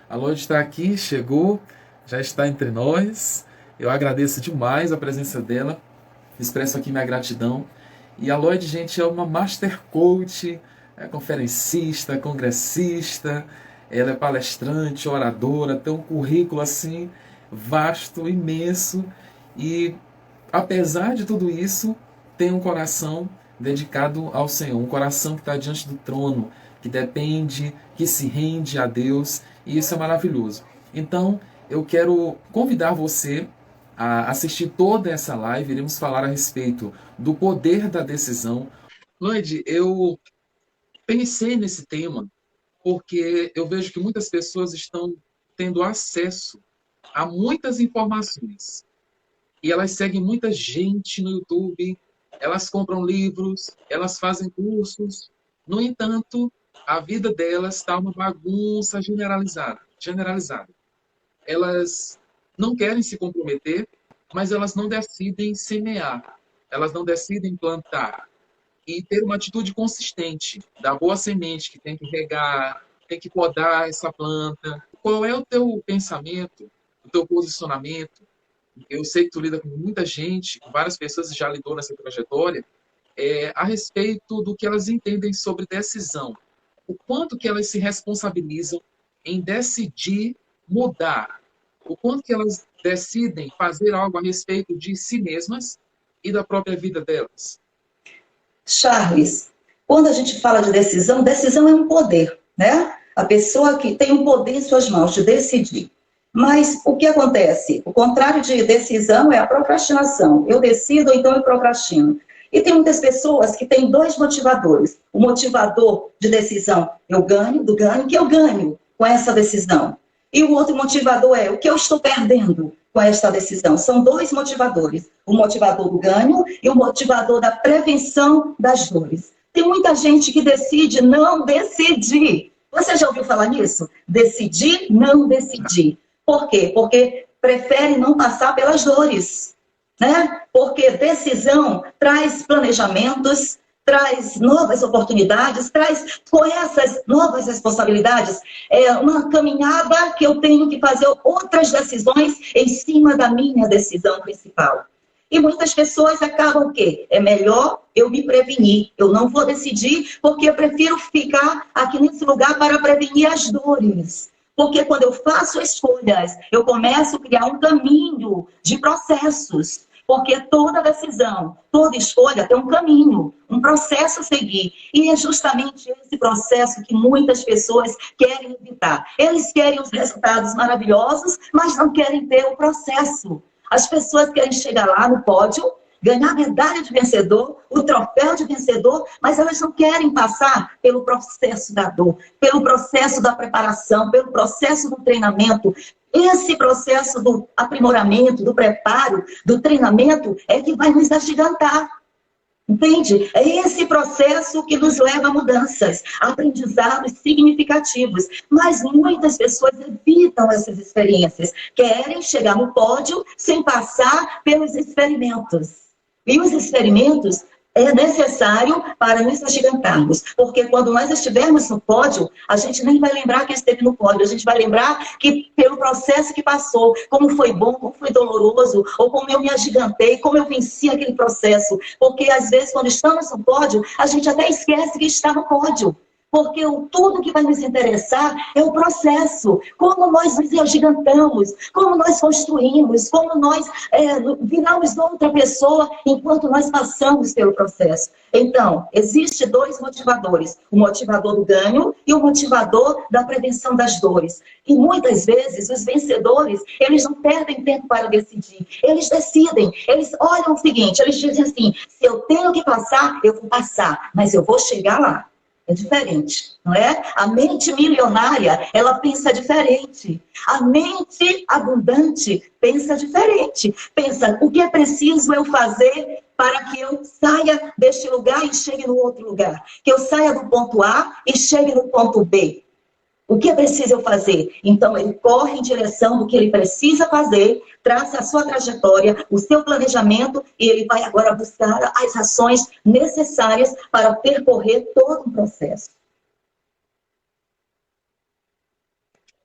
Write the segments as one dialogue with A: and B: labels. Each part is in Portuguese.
A: A Lloyd está aqui, chegou, já está entre nós. Eu agradeço demais a presença dela, expresso aqui minha gratidão. E a Lloyd, gente, é uma Master Coach, é conferencista, congressista, ela é palestrante, oradora, tem um currículo assim vasto, imenso. E apesar de tudo isso, tem um coração dedicado ao Senhor, um coração que está diante do trono, que depende, que se rende a Deus, e isso é maravilhoso. Então, eu quero convidar você a assistir toda essa live. Iremos falar a respeito do poder da decisão. Lloyd, eu pensei nesse tema porque eu vejo que muitas pessoas estão tendo acesso a muitas informações e elas seguem muita gente no YouTube, elas compram livros, elas fazem cursos. No entanto, a vida delas está uma bagunça generalizada. Elas não querem se comprometer, mas elas não decidem semear, elas não decidem plantar e ter uma atitude consistente, da boa semente que tem que regar, tem que podar essa planta. Qual é o teu pensamento, o teu posicionamento? Eu sei que tu lida com muita gente, com várias pessoas já lidou nessa trajetória, a respeito do que elas entendem sobre decisão. O quanto que elas se responsabilizam em decidir mudar. O quanto que elas decidem fazer algo a respeito de si mesmas e da própria vida delas.
B: Charles, quando a gente fala de decisão, decisão é um poder, né? A pessoa que tem um poder em suas mãos de decidir. Mas o que acontece? O contrário de decisão é a procrastinação. Eu decido, então eu procrastino. E tem muitas pessoas que têm dois motivadores. O motivador de decisão, eu ganho, que eu ganho com essa decisão. E o outro motivador é o que eu estou perdendo com esta decisão. São dois motivadores. O motivador do ganho e o motivador da prevenção das dores. Tem muita gente que decide não decidir. Você já ouviu falar nisso? Decidir, não decidir. Por quê? Porque prefere não passar pelas dores, né? Porque decisão traz planejamentos, traz novas oportunidades, traz com essas novas responsabilidades, uma caminhada que eu tenho que fazer outras decisões em cima da minha decisão principal. E muitas pessoas acabam o quê? É melhor eu me prevenir. Eu não vou decidir porque eu prefiro ficar aqui nesse lugar para prevenir as dores. Porque quando eu faço escolhas, eu começo a criar um caminho de processos. Porque toda decisão, toda escolha tem um caminho, um processo a seguir. E é justamente esse processo que muitas pessoas querem evitar. Eles querem os resultados maravilhosos, mas não querem ter o processo. As pessoas querem chegar lá no pódio, ganhar a medalha de vencedor, o troféu de vencedor, mas elas não querem passar pelo processo da dor, pelo processo da preparação, pelo processo do treinamento. Esse processo do aprimoramento, do preparo, do treinamento é que vai nos agigantar. Entende? É esse processo que nos leva a mudanças, a aprendizados significativos. Mas muitas pessoas evitam essas experiências, querem chegar no pódio sem passar pelos experimentos. E os experimentos é necessário para nos agigantarmos. Porque quando nós estivermos no pódio, a gente nem vai lembrar que esteve no pódio. A gente vai lembrar que pelo processo que passou, como foi bom, como foi doloroso, ou como eu me agigantei, como eu venci aquele processo. Porque às vezes quando estamos no pódio, a gente até esquece que está no pódio. Porque tudo que vai nos interessar é o processo, como nós nos agigantamos, como nós construímos, como nós viramos outra pessoa enquanto nós passamos pelo processo. Então, existem dois motivadores, o motivador do ganho e o motivador da prevenção das dores. E muitas vezes os vencedores, eles não perdem tempo para decidir, eles decidem, eles olham o seguinte, eles dizem assim, se eu tenho que passar, eu vou passar, mas eu vou chegar lá. É diferente, não é? A mente milionária, ela pensa diferente. A mente abundante pensa diferente. Pensa, o que é preciso eu fazer para que eu saia deste lugar e chegue no outro lugar? Que eu saia do ponto A e chegue no ponto B. O que é preciso eu fazer? Então, ele corre em direção do que ele precisa fazer, traça a sua trajetória, o seu planejamento, e ele vai agora buscar as ações necessárias para percorrer todo o processo.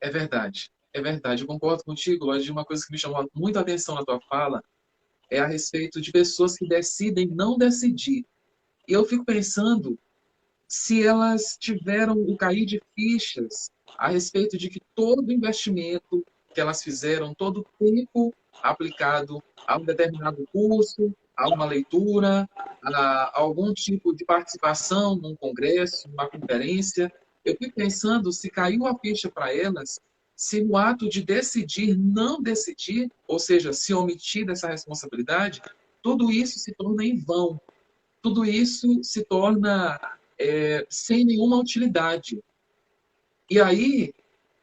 A: É verdade. É verdade. Eu concordo contigo, Lógico, uma coisa que me chamou muito a atenção na tua fala é a respeito de pessoas que decidem não decidir. E eu fico pensando se elas tiveram o cair de fichas a respeito de que todo investimento que elas fizeram, todo o tempo aplicado a um determinado curso, a uma leitura, a algum tipo de participação num congresso, numa conferência, eu fico pensando se caiu a ficha para elas, se no ato de decidir não decidir, ou seja, se omitir dessa responsabilidade, tudo isso se torna em vão, tudo isso se torna sem nenhuma utilidade. E aí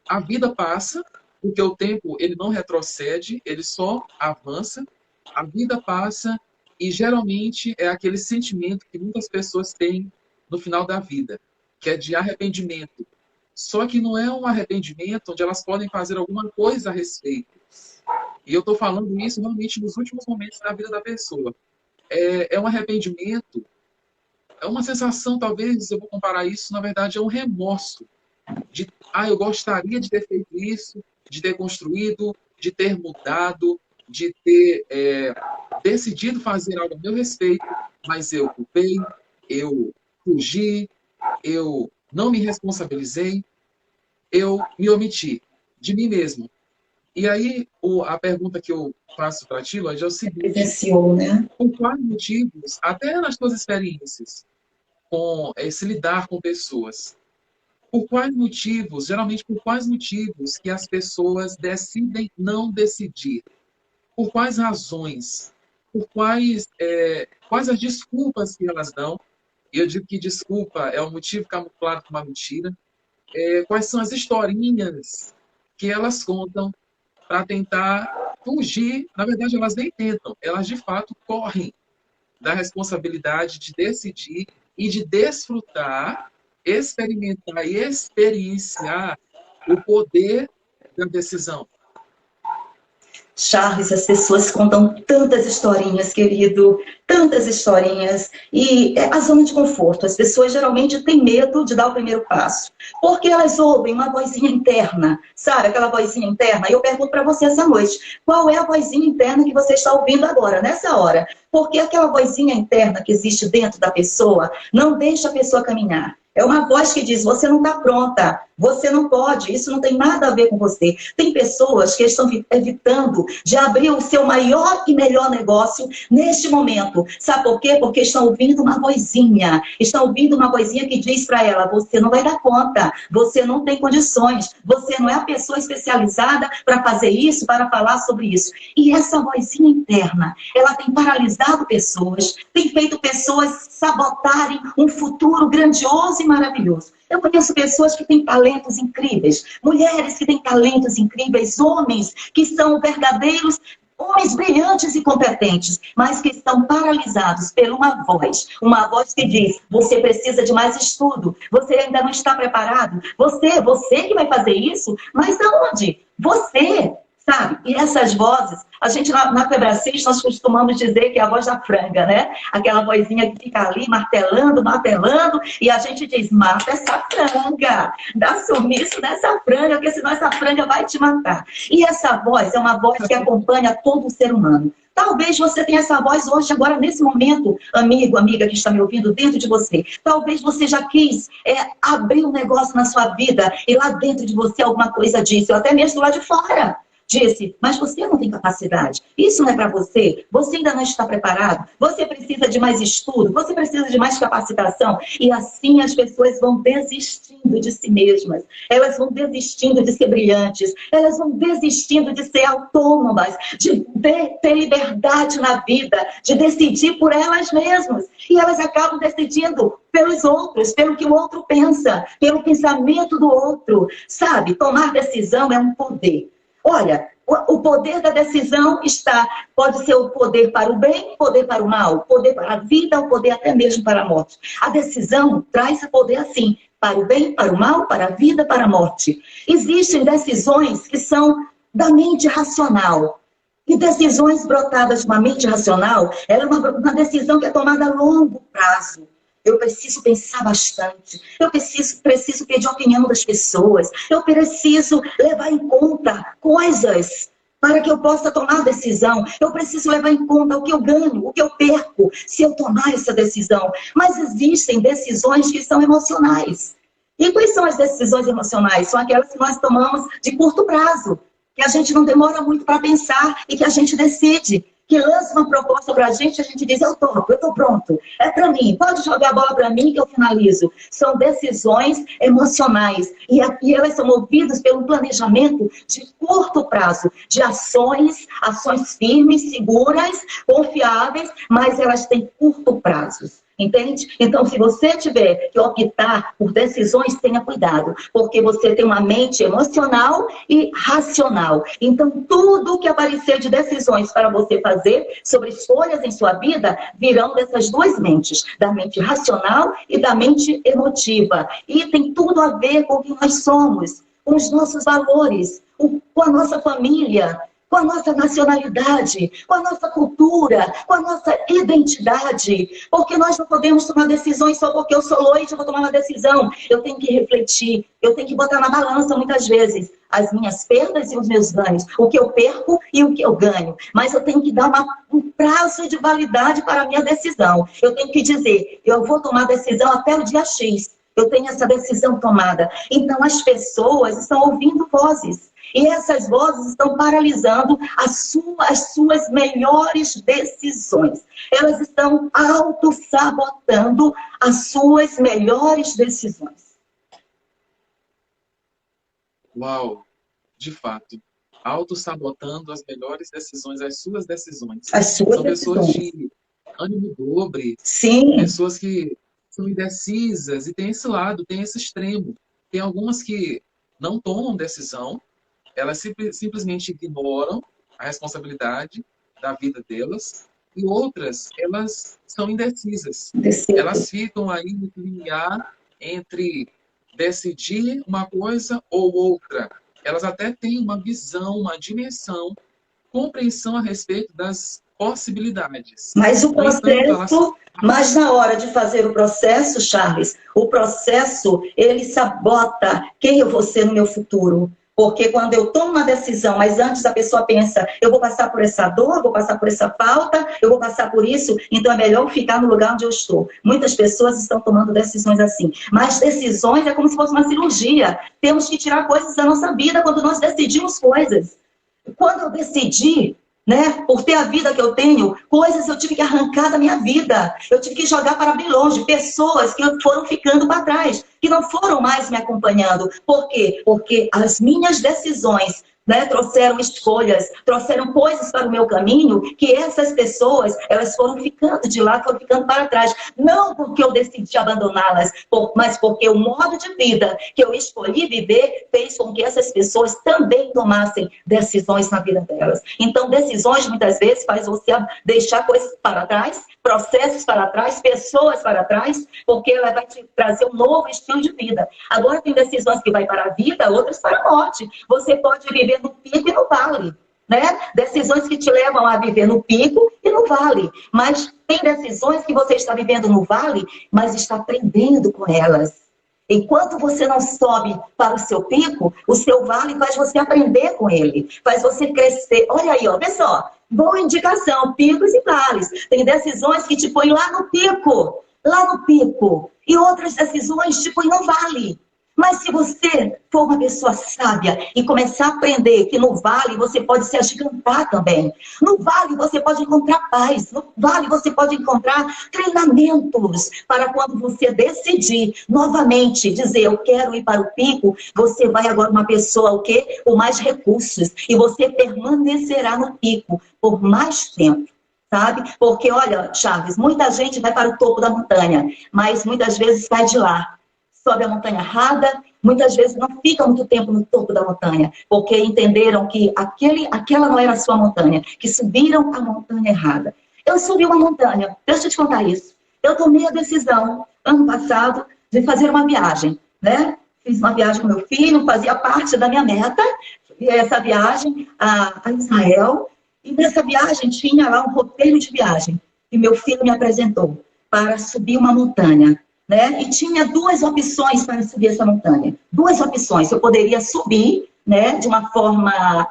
A: a vida passa, porque o tempo ele não retrocede, ele só avança. A vida passa e geralmente é aquele sentimento que muitas pessoas têm no final da vida, que é de arrependimento. Só que não é um arrependimento onde elas podem fazer alguma coisa a respeito. E eu estou falando isso realmente nos últimos momentos da vida da pessoa. É um arrependimento, é uma sensação, talvez, eu vou comparar isso, na verdade, é um remorso de, eu gostaria de ter feito isso, de ter construído, de ter mudado, de ter decidido fazer algo a meu respeito, mas eu culpei, eu fugi, eu não me responsabilizei, eu me omiti de mim mesmo. E aí, a pergunta que eu faço para ti, Lloyd, é o seguinte:
B: Evidenciou, né?
A: por quais motivos, até nas tuas experiências, com se lidar com pessoas, por quais motivos, geralmente por quais motivos que as pessoas decidem não decidir? Por quais razões? Por quais as desculpas que elas dão? E eu digo que desculpa é um motivo camuflado com uma mentira. Quais são as historinhas que elas contam para tentar fugir? Na verdade, elas nem tentam, elas de fato correm da responsabilidade de decidir e de desfrutar, experimentar e experienciar o poder da decisão.
B: Charles, as pessoas contam tantas historinhas, querido, tantas historinhas. E é a zona de conforto. As pessoas geralmente têm medo de dar o primeiro passo. Porque elas ouvem uma vozinha interna, sabe? Aquela vozinha interna. E eu pergunto para você essa noite, qual é a vozinha interna que você está ouvindo agora, nessa hora? Porque aquela vozinha interna que existe dentro da pessoa não deixa a pessoa caminhar. É uma voz que diz, você não está pronta, você não pode, isso não tem nada a ver com você. Tem pessoas que estão evitando de abrir o seu maior e melhor negócio neste momento. Sabe por quê? Porque estão ouvindo uma vozinha. Estão ouvindo uma vozinha que diz para ela, você não vai dar conta, você não tem condições, você não é a pessoa especializada para fazer isso, para falar sobre isso. E essa vozinha interna, ela tem paralisado pessoas, tem feito pessoas sabotarem um futuro grandioso e maravilhoso. Eu conheço pessoas que têm talentos incríveis, mulheres que têm talentos incríveis, homens que são verdadeiros, homens brilhantes e competentes, mas que estão paralisados por uma voz que diz, você precisa de mais estudo, você ainda não está preparado, você que vai fazer isso, mas aonde? Você, sabe? E essas vozes, a gente na Febracis, nós costumamos dizer que é a voz da franga, né? Aquela vozinha que fica ali martelando, martelando, e a gente diz, mata essa franga, dá sumiço nessa franga, porque senão essa franga vai te matar. E essa voz é uma voz que acompanha todo o ser humano. Talvez você tenha essa voz hoje, agora, nesse momento, amigo, amiga que está me ouvindo dentro de você. Talvez você já quis abrir um negócio na sua vida e lá dentro de você alguma coisa disse, ou até mesmo lá de fora. Disse, mas você não tem capacidade, isso não é para você, você ainda não está preparado, você precisa de mais estudo, você precisa de mais capacitação. E assim as pessoas vão desistindo de si mesmas, elas vão desistindo de ser brilhantes, elas vão desistindo de ser autônomas, de ter liberdade na vida, de decidir por elas mesmas. E elas acabam decidindo pelos outros, pelo que o outro pensa, pelo pensamento do outro. Sabe, tomar decisão é um poder. Olha, o poder da decisão pode ser o poder para o bem, poder para o mal, poder para a vida, o poder até mesmo para a morte. A decisão traz o poder assim, para o bem, para o mal, para a vida, para a morte. Existem decisões que são da mente racional. E decisões brotadas de uma mente racional, ela é uma decisão que é tomada a longo prazo. Eu preciso pensar bastante. Eu preciso pedir a opinião das pessoas. Eu preciso levar em conta coisas para que eu possa tomar decisão. Eu preciso levar em conta o que eu ganho, o que eu perco, se eu tomar essa decisão. Mas existem decisões que são emocionais. E quais são as decisões emocionais? São aquelas que nós tomamos de curto prazo, que a gente não demora muito para pensar e que a gente decide. Que lança uma proposta para a gente diz, eu topo, eu estou pronto, é para mim, pode jogar a bola para mim que eu finalizo. São decisões emocionais e elas são movidas pelo planejamento de curto prazo, de ações firmes, seguras, confiáveis, mas elas têm curto prazo. Entende? Então, se você tiver que optar por decisões, tenha cuidado, porque você tem uma mente emocional e racional. Então, tudo que aparecer de decisões para você fazer sobre escolhas em sua vida, virão dessas duas mentes, da mente racional e da mente emotiva. E tem tudo a ver com o que nós somos, com os nossos valores, com a nossa família, com a nossa nacionalidade, com a nossa cultura, com a nossa identidade. Porque nós não podemos tomar decisões só porque eu sou loira e vou tomar uma decisão. Eu tenho que refletir, eu tenho que botar na balança muitas vezes as minhas perdas e os meus ganhos, o que eu perco e o que eu ganho. Mas eu tenho que dar um prazo de validade para a minha decisão. Eu tenho que dizer, eu vou tomar decisão até o dia X. Eu tenho essa decisão tomada. Então as pessoas estão ouvindo vozes. E essas vozes estão paralisando as suas melhores decisões. Elas estão auto-sabotando as suas melhores decisões.
A: Uau, de fato. Auto-sabotando as melhores decisões, as suas decisões.
B: As suas
A: São
B: decisões.
A: Pessoas de ânimo dobre.
B: Sim.
A: Pessoas que são indecisas e tem esse lado, tem esse extremo. Tem algumas que não tomam decisão, elas simplesmente ignoram a responsabilidade da vida delas, e outras, elas são indecisas. Elas ficam aí no limiar entre decidir uma coisa ou outra. Elas até têm uma visão, uma dimensão, compreensão a respeito das possibilidades.
B: Mas o processo, mas na hora de fazer o processo, Charles, o processo, ele sabota quem eu vou ser no meu futuro. Porque quando eu tomo uma decisão, mas antes a pessoa pensa, eu vou passar por essa dor, vou passar por essa falta, eu vou passar por isso, então é melhor ficar no lugar onde eu estou. Muitas pessoas estão tomando decisões assim. Mas decisões é como se fosse uma cirurgia. Temos que tirar coisas da nossa vida quando nós decidimos coisas. Quando eu decidi, né, por ter a vida que eu tenho, coisas eu tive que arrancar da minha vida. Eu tive que jogar para bem longe. Pessoas que foram ficando para trás, que não foram mais me acompanhando. Por quê? Porque as minhas decisões, né, trouxeram escolhas, trouxeram coisas para o meu caminho, que essas pessoas, elas foram ficando de lado, foram ficando para trás. Não porque eu decidi abandoná-las, mas porque o modo de vida que eu escolhi viver fez com que essas pessoas também tomassem decisões na vida delas. Então, decisões muitas vezes faz você deixar coisas para trás, processos para trás, pessoas para trás, porque ela vai te trazer um novo estilo de vida. Agora tem decisões que vai para a vida, outras para a morte. Você pode viver no pico e no vale, né? Decisões que te levam a viver no pico e no vale. Mas tem decisões que você está vivendo no vale, mas está aprendendo com elas. Enquanto você não sobe para o seu pico, o seu vale faz você aprender com ele, faz você crescer. Olha aí, ó, vê só, boa indicação, picos e vales. Tem decisões que te põem lá no pico, e outras decisões te põem no vale. Mas se você for uma pessoa sábia e começar a aprender que no vale você pode se agigantar também. No vale você pode encontrar paz. No vale você pode encontrar treinamentos para quando você decidir novamente dizer eu quero ir para o pico, você vai agora uma pessoa o quê? Com mais recursos. E você permanecerá no pico por mais tempo. Sabe? Porque, olha, Chaves, muita gente vai para o topo da montanha, mas muitas vezes sai de lá. Sobe a montanha errada, muitas vezes não fica muito tempo no topo da montanha, porque entenderam que aquela não era a sua montanha, que subiram a montanha errada. Eu subi uma montanha, deixa eu te contar isso. Eu tomei a decisão, ano passado, de fazer uma viagem, né? Fiz uma viagem com meu filho, fazia parte da minha meta, essa viagem a Israel, e nessa viagem tinha lá um roteiro de viagem, que meu filho me apresentou. para subir uma montanha, né? E tinha duas opções para subir essa montanha. Duas opções. Eu poderia subir, né, de uma forma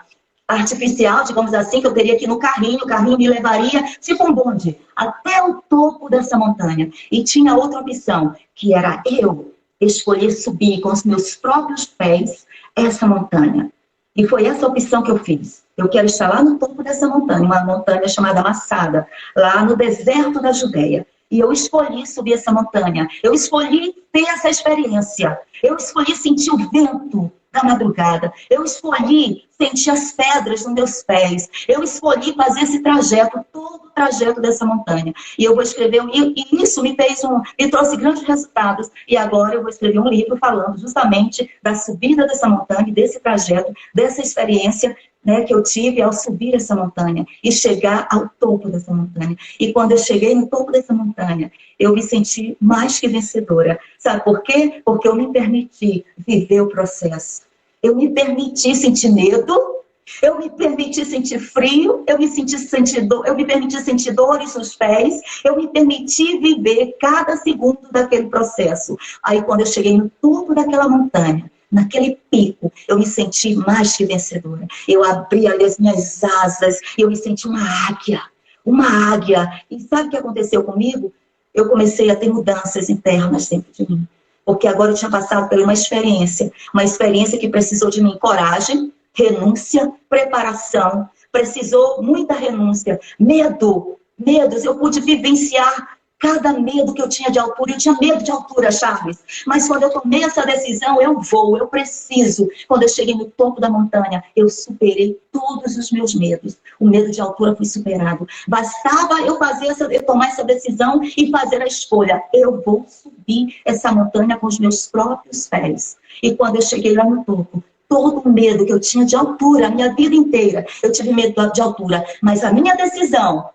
B: artificial, digamos assim, que eu teria que ir no carrinho, o carrinho me levaria, tipo um bonde, até o topo dessa montanha. E tinha outra opção, que era eu escolher subir com os meus próprios pés essa montanha. E foi essa opção que eu fiz. Eu quero estar lá no topo dessa montanha, uma montanha chamada Massada, lá no deserto da Judéia. E eu escolhi subir essa montanha. Eu escolhi ter essa experiência. Eu escolhi sentir o vento da madrugada. Eu escolhi sentir as pedras nos meus pés. Eu escolhi fazer esse trajeto, todo o trajeto dessa montanha. E eu vou escrever, e isso me trouxe grandes resultados. E agora eu vou escrever um livro falando justamente da subida dessa montanha, desse trajeto, dessa experiência, né, que eu tive ao subir essa montanha e chegar ao topo dessa montanha. E quando eu cheguei no topo dessa montanha, eu me senti mais que vencedora. Sabe por quê? Porque eu me permiti viver o processo. Eu me permiti sentir medo, eu me permiti sentir frio, eu me permiti sentir dores nos pés, eu me permiti viver cada segundo daquele processo. Aí quando eu cheguei no topo daquela montanha, naquele pico, eu me senti mais que vencedora. Eu abri ali as minhas asas, eu me senti uma águia. Uma águia. E sabe o que aconteceu comigo? Eu comecei a ter mudanças internas dentro de mim. Porque agora eu tinha passado por uma experiência que precisou de mim coragem, renúncia, preparação. Precisou muita renúncia, medos. Eu pude vivenciar cada medo que eu tinha de altura. Eu tinha medo de altura, Charles. Mas quando eu tomei essa decisão, eu vou, eu preciso. Quando eu cheguei no topo da montanha, eu superei todos os meus medos. O medo de altura foi superado. Bastava eu tomar essa decisão e fazer a escolha. Eu vou subir essa montanha com os meus próprios pés. E quando eu cheguei lá no topo, todo o medo que eu tinha de altura, a minha vida inteira, eu tive medo de altura. Mas a minha decisão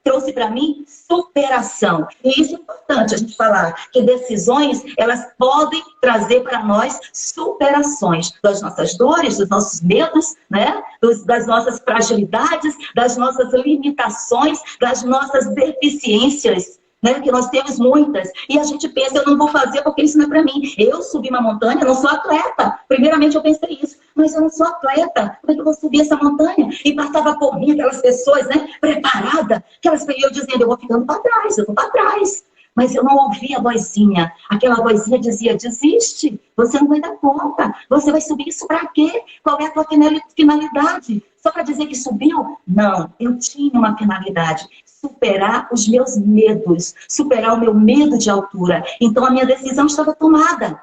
B: trouxe para mim superação. E isso é importante a gente falar, que decisões, elas podem trazer para nós superações das nossas dores, dos nossos medos, né? Das nossas fragilidades, das nossas limitações, das nossas deficiências, né, que nós temos muitas, e a gente pensa, eu não vou fazer porque isso não é para mim. Eu subi uma montanha, eu não sou atleta. Primeiramente eu pensei isso, mas eu não sou atleta. Como é que eu vou subir essa montanha? E passava por mim aquelas pessoas, né, preparadas, eu dizendo, eu vou ficando para trás, eu vou para trás. Mas eu não ouvia a vozinha. Aquela vozinha dizia, desiste, você não vai dar conta. Você vai subir isso para quê? Qual é a tua finalidade? Só para dizer que subiu? Não, eu tinha uma finalidade. Superar os meus medos. Superar o meu medo de altura. Então a minha decisão estava tomada.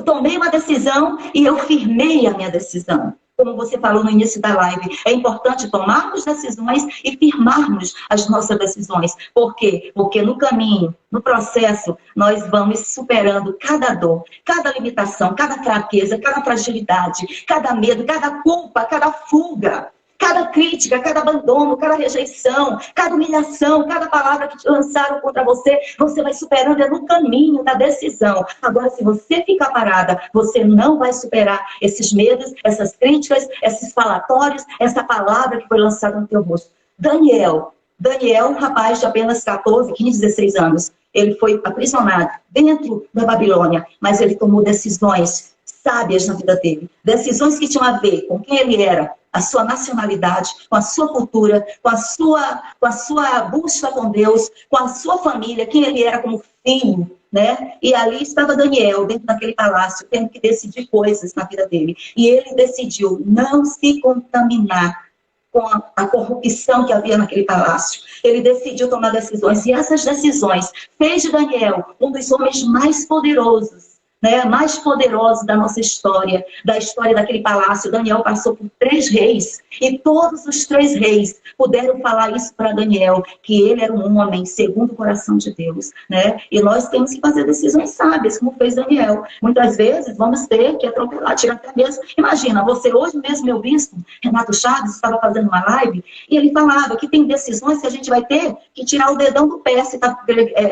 B: Tomei uma decisão e eu firmei a minha decisão. Como você falou no início da live, é importante tomarmos decisões e firmarmos as nossas decisões. Por quê? Porque no caminho, no processo, nós vamos superando cada dor, cada limitação, cada fraqueza, cada fragilidade, cada medo, cada culpa, cada fuga. Cada crítica, cada abandono, cada rejeição, cada humilhação, cada palavra que te lançaram contra você, você vai superando, é no caminho da decisão. Agora, se você ficar parada, você não vai superar esses medos, essas críticas, esses falatórios, essa palavra que foi lançada no teu rosto. Daniel, um rapaz de apenas 14, 15, 16 anos, ele foi aprisionado dentro da Babilônia, mas ele tomou decisões sábias na vida dele. Decisões que tinham a ver com quem ele era, a sua nacionalidade, com a sua cultura, com a sua busca com Deus, com a sua família, quem ele era como filho, né? E ali estava Daniel, dentro daquele palácio, tendo que decidir coisas na vida dele. E ele decidiu não se contaminar com a corrupção que havia naquele palácio. Ele decidiu tomar decisões, e essas decisões fez de Daniel um dos homens mais poderosos, né, mais poderoso da nossa história, da história daquele palácio. Daniel passou por 3 reis, e todos os 3 reis puderam falar isso para Daniel, que ele era um homem segundo o coração de Deus, né? E nós temos que fazer decisões sábias, como fez Daniel. Muitas vezes vamos ter que atropelar, tirar até mesmo. Imagina, você hoje mesmo, meu bispo, Renato Chaves, estava fazendo uma live, e ele falava que tem decisões que a gente vai ter que tirar o dedão do pé se está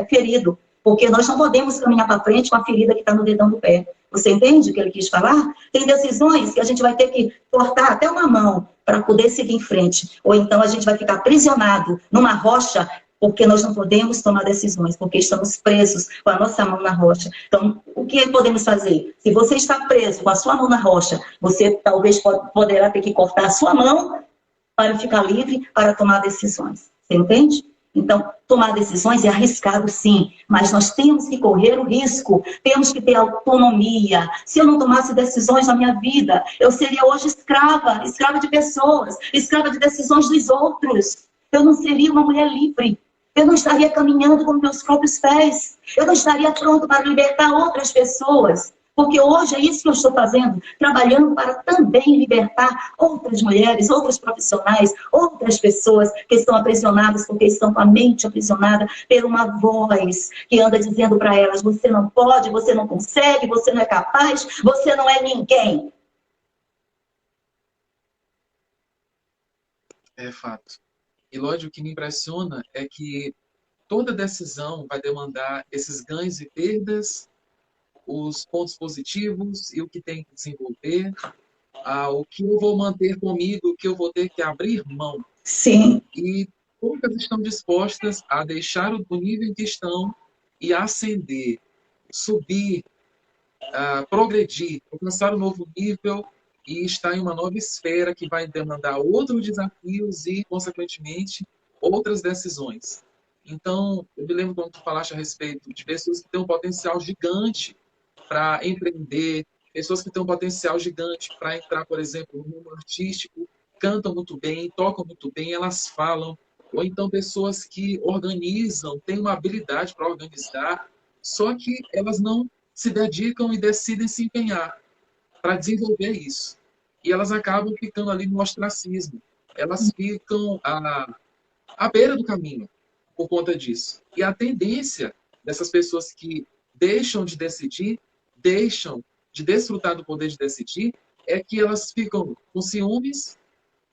B: ferido. Porque nós não podemos caminhar para frente com a ferida que está no dedão do pé. Você entende o que ele quis falar? Tem decisões que a gente vai ter que cortar até uma mão para poder seguir em frente. Ou então a gente vai ficar aprisionado numa rocha porque nós não podemos tomar decisões, porque estamos presos com a nossa mão na rocha. Então, o que podemos fazer? Se você está preso com a sua mão na rocha, você talvez poderá ter que cortar a sua mão para ficar livre para tomar decisões. Você entende? Então, tomar decisões é arriscado, sim, mas nós temos que correr o risco, temos que ter autonomia. Se eu não tomasse decisões na minha vida, eu seria hoje escrava, escrava de pessoas, escrava de decisões dos outros. Eu não seria uma mulher livre. Eu não estaria caminhando com meus próprios pés. Eu não estaria pronto para libertar outras pessoas. Porque hoje é isso que eu estou fazendo, trabalhando para também libertar outras mulheres, outros profissionais, outras pessoas que estão aprisionadas, porque estão com a mente aprisionada por uma voz que anda dizendo para elas: você não pode, você não consegue, você não é capaz, você não é ninguém.
A: É fato. E, lógico, o que me impressiona é que toda decisão vai demandar esses ganhos e perdas, os pontos positivos e o que tem que desenvolver, o que eu vou manter comigo, o que eu vou ter que abrir mão.
B: Sim.
A: E poucas estão dispostas a deixar o nível em que estão e ascender, subir, progredir, alcançar um novo nível e estar em uma nova esfera que vai demandar outros desafios e, consequentemente, outras decisões. Então, eu me lembro quando tu falaste a respeito de pessoas que têm um potencial gigante para empreender, pessoas que têm um potencial gigante para entrar, por exemplo, no mundo artístico, cantam muito bem, tocam muito bem, elas falam, ou então pessoas que organizam, têm uma habilidade para organizar, só que elas não se dedicam e decidem se empenhar para desenvolver isso. E elas acabam ficando ali no ostracismo. Elas ficam à beira do caminho por conta disso. E a tendência dessas pessoas que deixam de decidir, deixam de desfrutar do poder de decidir, é que elas ficam com ciúmes,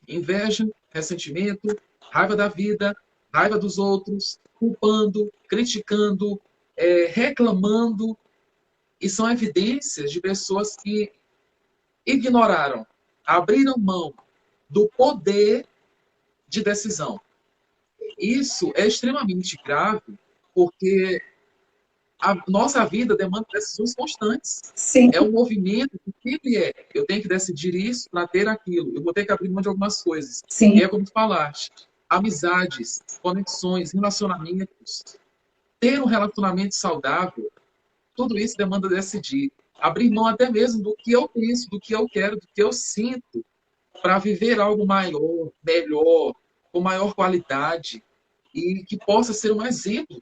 A: inveja, ressentimento, raiva da vida, raiva dos outros, culpando, criticando, reclamando. E são evidências de pessoas que ignoraram, abriram mão do poder de decisão. Isso é extremamente grave, porque a nossa vida demanda decisões constantes.
B: Sim.
A: É um movimento que sempre eu tenho que decidir isso para ter aquilo. Eu vou ter que abrir mão de algumas coisas.
B: Sim.
A: E é como tu falaste, amizades, conexões, relacionamentos. Ter um relacionamento saudável, tudo isso demanda decidir. Abrir mão até mesmo do que eu penso, do que eu quero, do que eu sinto, para viver algo maior, melhor, com maior qualidade e que possa ser um exemplo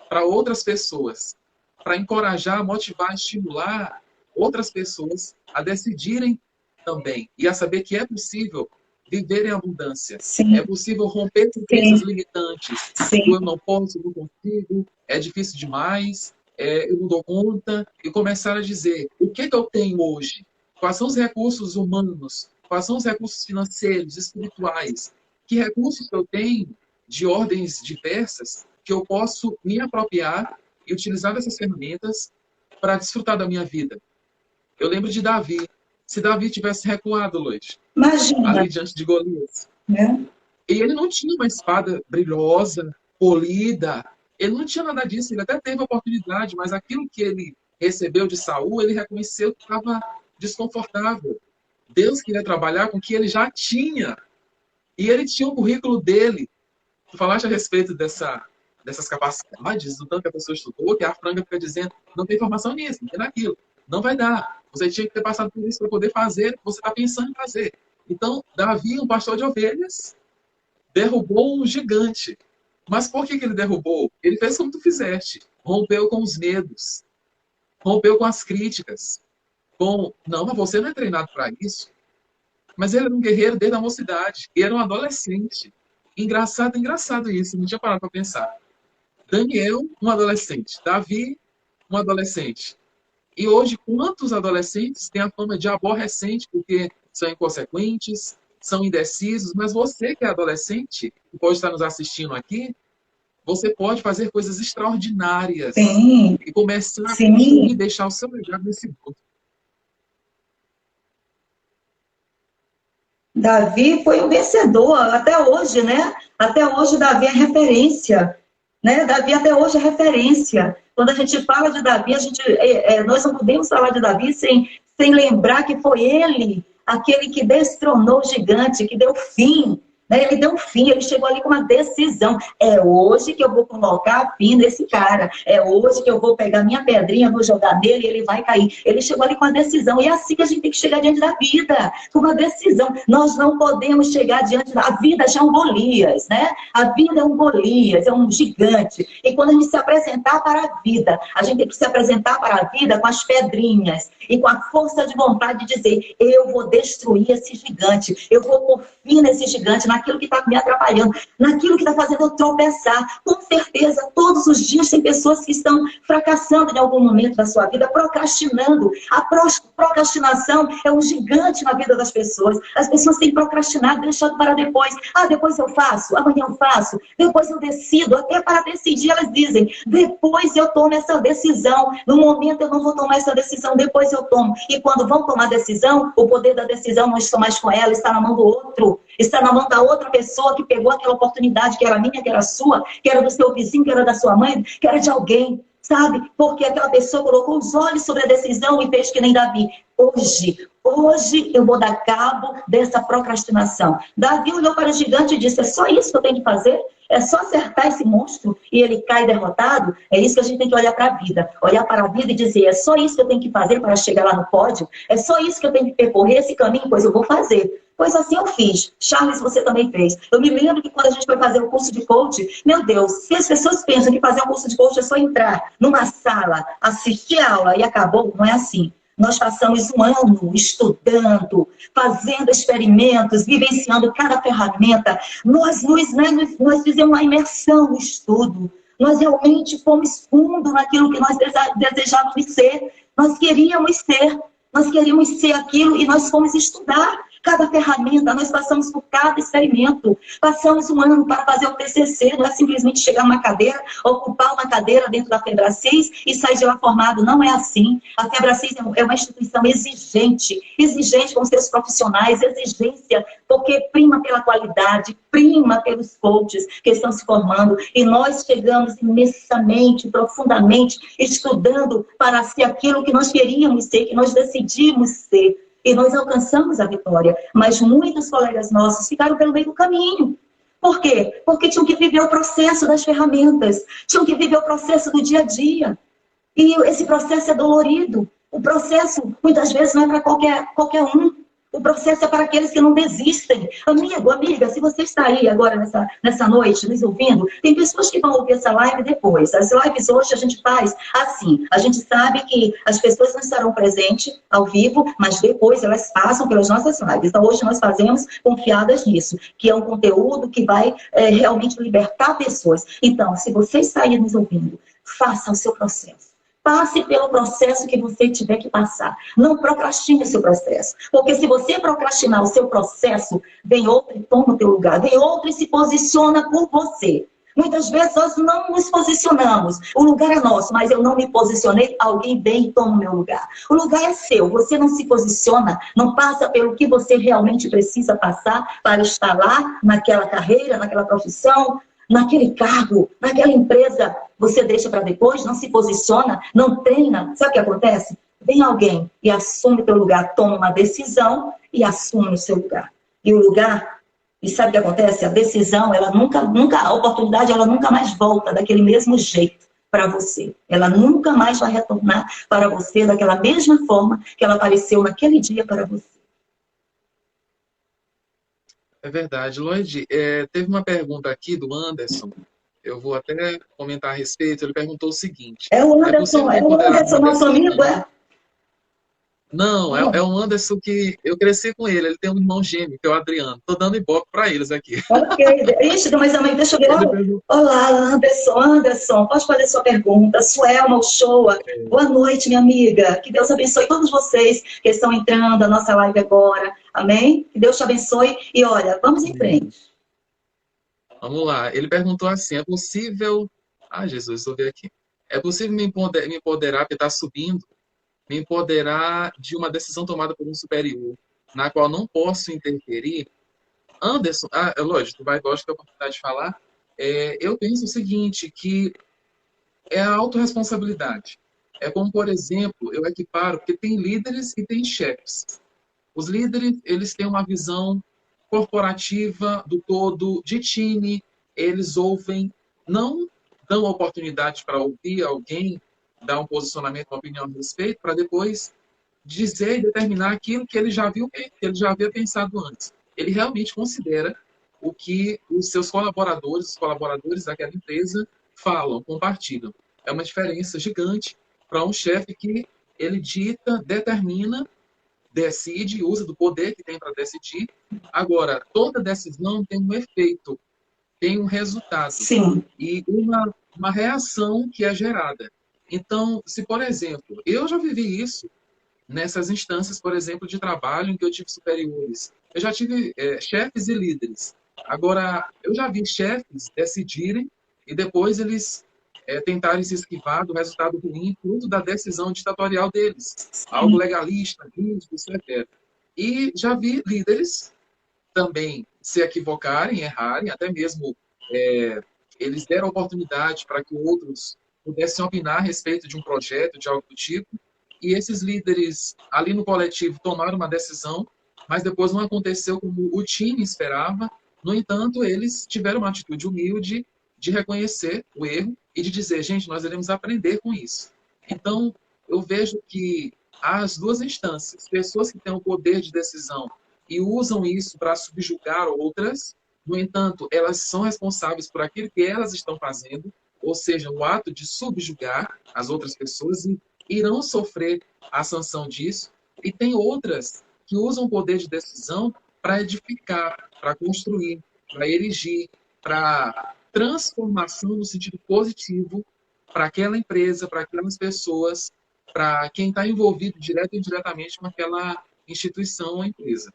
A: para outras pessoas, para encorajar, motivar, estimular outras pessoas a decidirem também e a saber que é possível viver em abundância.
B: Sim.
A: É possível romper com crenças limitantes.
B: Sim.
A: Eu não posso, não consigo, é difícil demais, eu não dou conta, e começar a dizer o que eu tenho hoje, quais são os recursos humanos, quais são os recursos financeiros, espirituais, que recursos eu tenho de ordens diversas que eu posso me apropriar e utilizar dessas ferramentas para desfrutar da minha vida. Eu lembro de Davi. Se Davi tivesse recuado, Lois, ali diante de Golias, e ele não tinha uma espada brilhosa, polida, ele não tinha nada disso, ele até teve a oportunidade, mas aquilo que ele recebeu de Saul, ele reconheceu que estava desconfortável. Deus queria trabalhar com o que ele já tinha. E ele tinha o currículo dele. Tu falaste a respeito dessas capacidades, do tanto que a pessoa estudou, que a franga fica dizendo, não tem formação nisso, não tem naquilo. Não vai dar. Você tinha que ter passado por isso para poder fazer o que você está pensando em fazer. Então, Davi, um pastor de ovelhas, derrubou um gigante. Mas por que ele derrubou? Ele fez como tu fizeste. Rompeu com os medos. Rompeu com as críticas. Não, mas você não é treinado para isso. Mas ele era um guerreiro desde a mocidade. E era um adolescente. Engraçado isso. Não tinha parado para pensar. Daniel, um adolescente. Davi, um adolescente. E hoje, quantos adolescentes têm a fama de aborrecente porque são inconsequentes, são indecisos, mas você que é adolescente, que pode estar nos assistindo aqui, você pode fazer coisas extraordinárias.
B: Sim.
A: E começar a
B: Sim.
A: construir e deixar o seu legado nesse mundo.
B: Davi foi um vencedor, até hoje, né? Até hoje Davi é referência, né? Davi até hoje é referência. Quando a gente fala de Davi, nós não podemos falar de Davi sem lembrar que foi ele, aquele que destronou o gigante, que deu fim, né? Ele deu fim, ele chegou ali com uma decisão. É hoje que eu vou colocar fim nesse cara. É hoje que eu vou pegar minha pedrinha, vou jogar nele e ele vai cair. Ele chegou ali com a decisão. E é assim que a gente tem que chegar diante da vida, com uma decisão. Nós não podemos chegar diante da... A vida já é um Golias, né? A vida é um Golias, é um gigante. E quando a gente se apresentar para a vida, a gente tem que se apresentar para a vida com as pedrinhas e com a força de vontade de dizer, eu vou destruir esse gigante, eu vou pôr fim nesse gigante, naquilo que está me atrapalhando, naquilo que está fazendo eu tropeçar. Com certeza, todos os dias tem pessoas que estão fracassando em algum momento da sua vida, procrastinando. A procrastinação é um gigante na vida das pessoas. As pessoas têm procrastinado, deixado para depois. Ah, depois eu faço, amanhã eu faço, depois eu decido. Até para decidir, elas dizem, depois eu tomo essa decisão. No momento eu não vou tomar essa decisão, depois eu tomo. E quando vão tomar decisão, o poder da decisão não está mais com ela, está na mão do outro. Está na mão da outra pessoa que pegou aquela oportunidade, que era minha, que era sua, que era do seu vizinho, que era da sua mãe, que era de alguém, sabe? Porque aquela pessoa colocou os olhos sobre a decisão e fez que nem Davi. Hoje eu vou dar cabo dessa procrastinação. Davi olhou para o gigante e disse, é só isso que eu tenho que fazer? É só acertar esse monstro e ele cai derrotado? É isso que a gente tem que olhar para a vida. Olhar para a vida e dizer, é só isso que eu tenho que fazer para chegar lá no pódio? É só isso que eu tenho que percorrer esse caminho? Pois eu vou fazer. Pois assim eu fiz. Charles, você também fez. Eu me lembro que quando a gente foi fazer o curso de coach, meu Deus, se as pessoas pensam que fazer um curso de coach é só entrar numa sala, assistir a aula e acabou, não é assim. Nós passamos um ano estudando, fazendo experimentos, vivenciando cada ferramenta. Nós fizemos uma imersão no estudo. Nós realmente fomos fundo naquilo que nós desejávamos ser. Nós queríamos ser aquilo e nós fomos estudar cada ferramenta, nós passamos por cada experimento, passamos um ano para fazer o TCC, não é simplesmente chegar numa cadeira, ocupar uma cadeira dentro da Febracis e sair de lá formado, não é assim. A Febracis é uma instituição exigente com seus profissionais, exigência, porque prima pela qualidade, prima pelos coaches que estão se formando, e nós chegamos imensamente, profundamente, estudando para ser aquilo que nós queríamos ser, que nós decidimos ser. E nós alcançamos a vitória. Mas muitos colegas nossos ficaram pelo meio do caminho. Por quê? Porque tinham que viver o processo das ferramentas. Tinham que viver o processo do dia a dia. E esse processo é dolorido. O processo, muitas vezes, não é para qualquer um. O processo é para aqueles que não desistem. Amigo, amiga, se você está aí agora nessa noite, nos ouvindo, tem pessoas que vão ouvir essa live depois. As lives hoje a gente faz assim. A gente sabe que as pessoas não estarão presentes ao vivo, mas depois elas passam pelas nossas lives. Então hoje nós fazemos confiadas nisso, que é um conteúdo que vai realmente libertar pessoas. Então, se você está aí nos ouvindo, faça o seu processo. Passe pelo processo que você tiver que passar. Não procrastine o seu processo. Porque se você procrastinar o seu processo, vem outro e toma o teu lugar. Vem outro e se posiciona por você. Muitas vezes nós não nos posicionamos. O lugar é nosso, mas eu não me posicionei, alguém vem e toma o meu lugar. O lugar é seu, você não se posiciona, não passa pelo que você realmente precisa passar para estar lá, naquela carreira, naquela profissão, naquele cargo, naquela empresa. Você deixa para depois, não se posiciona, não treina. Sabe o que acontece? Vem alguém e assume o teu lugar, toma uma decisão e assume o seu lugar. E o lugar, e sabe o que acontece? A decisão, ela nunca, a oportunidade, ela nunca mais volta daquele mesmo jeito para você. Ela nunca mais vai retornar para você daquela mesma forma que ela apareceu naquele dia para você.
A: É verdade. Lloyd, teve uma pergunta aqui do Anderson. Eu vou até comentar a respeito. Ele perguntou o seguinte.
B: É o Anderson, nosso amigo, é?
A: Não, é um Anderson que eu cresci com ele. Ele tem um irmão gêmeo, que é o Adriano. Estou dando ibope para eles aqui.
B: Ok. Ixi, mas deixa eu ver. Olá, Anderson, pode fazer sua pergunta. Suelma Uchoa. Boa noite, minha amiga. Que Deus abençoe todos vocês que estão entrando na nossa live agora. Amém? Que Deus te abençoe. E olha, vamos em frente.
A: Vamos lá. Ele perguntou assim, é possível... Ah, Jesus, vou ver aqui. É possível me empoderar, porque está subindo, me empoderar de uma decisão tomada por um superior, na qual não posso interferir. Anderson, lógico, tu vai gostar da oportunidade de falar. Eu penso o seguinte, que é a autorresponsabilidade. É como, por exemplo, eu equiparo, porque tem líderes e tem chefes. Os líderes, eles têm uma visão corporativa do todo, de time, eles ouvem, não dão oportunidade para ouvir alguém, dar um posicionamento, uma opinião a respeito, para depois dizer e determinar aquilo que ele já viu, que ele já havia pensado antes. Ele realmente considera o que os seus colaboradores, os colaboradores daquela empresa falam, compartilham. É uma diferença gigante para um chefe que ele dita, determina, decide, usa do poder que tem para decidir. Agora, toda decisão tem um efeito, tem um resultado.
B: Sim.
A: E uma reação que é gerada. Então, se, por exemplo, eu já vivi isso nessas instâncias, por exemplo, de trabalho em que eu tive superiores. Eu já tive chefes e líderes. Agora, eu já vi chefes decidirem e depois eles tentarem se esquivar do resultado ruim, fruto da decisão ditatorial deles. Algo legalista, rígido, severo. E já vi líderes também se equivocarem, errarem, até mesmo eles deram oportunidade para que outros pudessem opinar a respeito de um projeto, de algo do tipo, e esses líderes ali no coletivo tomaram uma decisão, mas depois não aconteceu como o time esperava. No entanto, eles tiveram uma atitude humilde de reconhecer o erro e de dizer, gente, nós iremos aprender com isso. Então, eu vejo que há as duas instâncias, pessoas que têm o poder de decisão e usam isso para subjugar outras, no entanto, elas são responsáveis por aquilo que elas estão fazendo, ou seja, o ato de subjugar as outras pessoas e irão sofrer a sanção disso. E tem outras que usam o poder de decisão para edificar, para construir, para erigir, para transformação no sentido positivo para aquela empresa, para aquelas pessoas, para quem está envolvido direto e indiretamente com aquela instituição ou empresa.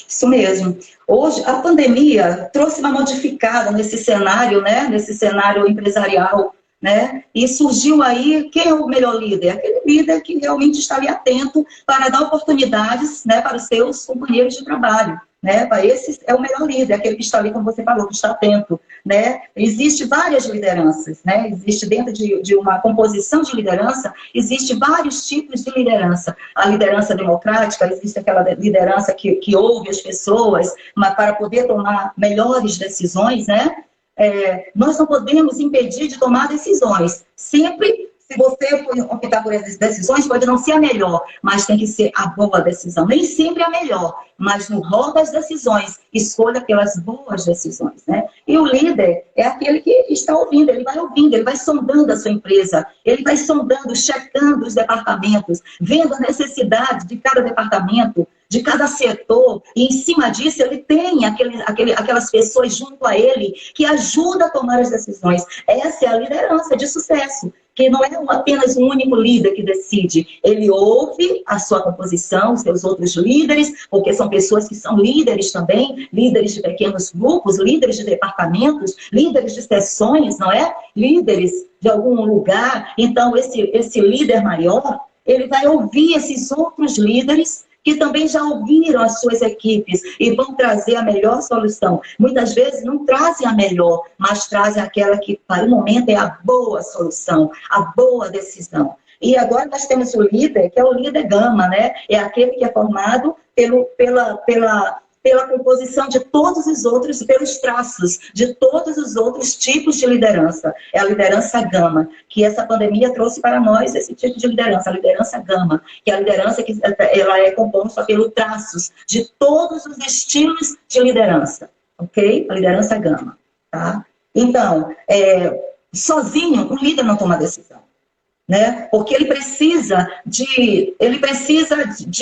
B: Isso mesmo. Hoje, a pandemia trouxe uma modificada nesse cenário, né? Nesse cenário empresarial, né? E surgiu aí, quem é o melhor líder? Aquele líder que realmente está ali atento para dar oportunidades, né, para os seus companheiros de trabalho, né? Para esse é o melhor líder, aquele que está ali, como você falou, que está atento, né? Existe várias lideranças, né? Existe dentro de uma composição de liderança, existe vários tipos de liderança. A liderança democrática, existe aquela liderança que ouve as pessoas, mas para poder tomar melhores decisões, né? Nós não podemos impedir de tomar decisões. Sempre, se você optar por essas decisões, pode não ser a melhor, mas tem que ser a boa decisão. Nem sempre a melhor, mas no rol das decisões, escolha pelas boas decisões, né? E o líder é aquele que está ouvindo, ele vai sondando a sua empresa, ele vai sondando, checando os departamentos, vendo a necessidade de cada departamento, de cada setor, e em cima disso ele tem aquelas pessoas junto a ele que ajudam a tomar as decisões. Essa é a liderança de sucesso, que não é apenas um único líder que decide. Ele ouve a sua composição, os seus outros líderes, porque são pessoas que são líderes também, líderes de pequenos grupos, líderes de departamentos, líderes de seções, não é? Líderes de algum lugar. Então, esse líder maior, ele vai ouvir esses outros líderes que também já ouviram as suas equipes e vão trazer a melhor solução. Muitas vezes não trazem a melhor, mas trazem aquela que, para o momento, é a boa solução, a boa decisão. E agora nós temos o líder, que é o líder gama, né? É aquele que é formado pela composição de todos os outros, pelos traços de todos os outros tipos de liderança. É a liderança gama, que essa pandemia trouxe para nós esse tipo de liderança, a liderança gama, que é a liderança que ela é composta pelos traços de todos os estilos de liderança, ok? A liderança gama, tá? Então, sozinho, um líder não toma decisão. Né? Porque ele precisa de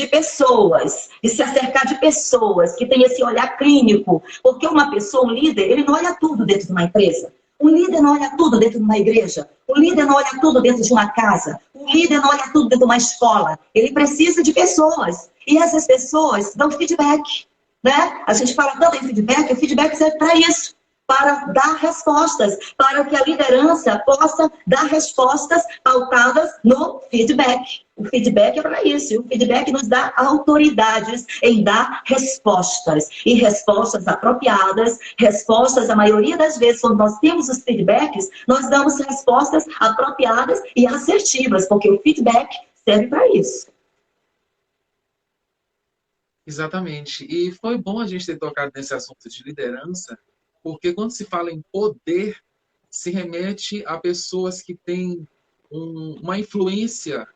B: pessoas, de se acercar de pessoas que têm esse olhar clínico. Porque uma pessoa, um líder, ele não olha tudo dentro de uma empresa. O líder não olha tudo dentro de uma igreja. O líder não olha tudo dentro de uma casa. O líder não olha tudo dentro de uma escola. Ele precisa de pessoas. E essas pessoas dão feedback. Né? A gente fala tanto em feedback, o feedback serve para isso. Para dar respostas, para que a liderança possa dar respostas pautadas no feedback. O feedback é para isso. E o feedback nos dá autoridades em dar respostas. E respostas apropriadas, respostas, a maioria das vezes, quando nós temos os feedbacks, nós damos respostas apropriadas e assertivas, porque o feedback serve para isso.
A: Exatamente. E foi bom a gente ter tocado nesse assunto de liderança, porque quando se fala em poder, se remete a pessoas que têm uma influência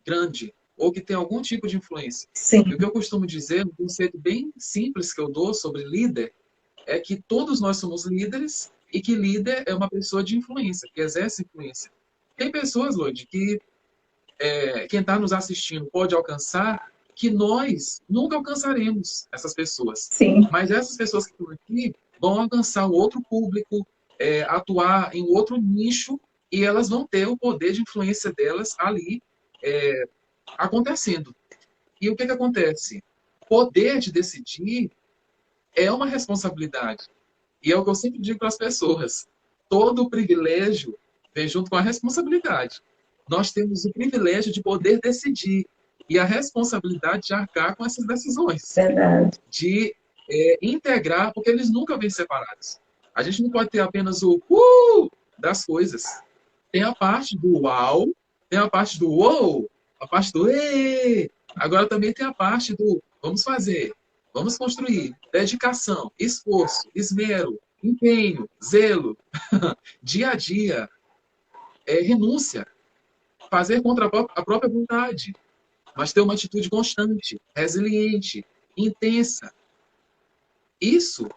A: grande, ou que têm algum tipo de influência.
B: Sim.
A: E o que eu costumo dizer, um conceito bem simples que eu dou sobre líder, é que todos nós somos líderes e que líder é uma pessoa de influência, que exerce influência. Tem pessoas, Lloyd, que quem está nos assistindo pode alcançar, que nós nunca alcançaremos essas pessoas.
B: Sim.
A: Mas essas pessoas que estão aqui vão alcançar um outro público, atuar em outro nicho, e elas vão ter o poder de influência delas ali acontecendo. E o que acontece? Poder de decidir é uma responsabilidade. E é o que eu sempre digo para as pessoas. Todo privilégio vem junto com a responsabilidade. Nós temos o privilégio de poder decidir e a responsabilidade de arcar com essas decisões.
B: Verdade.
A: De integrar, porque eles nunca vêm separados. A gente não pode ter apenas o das coisas. Tem a parte do uau, tem a parte do uou, a parte do e. Agora também tem a parte do vamos fazer, vamos construir, dedicação, esforço, esmero, empenho, zelo, dia a dia, renúncia, fazer contra a própria vontade, mas ter uma atitude constante, resiliente, intensa. Isso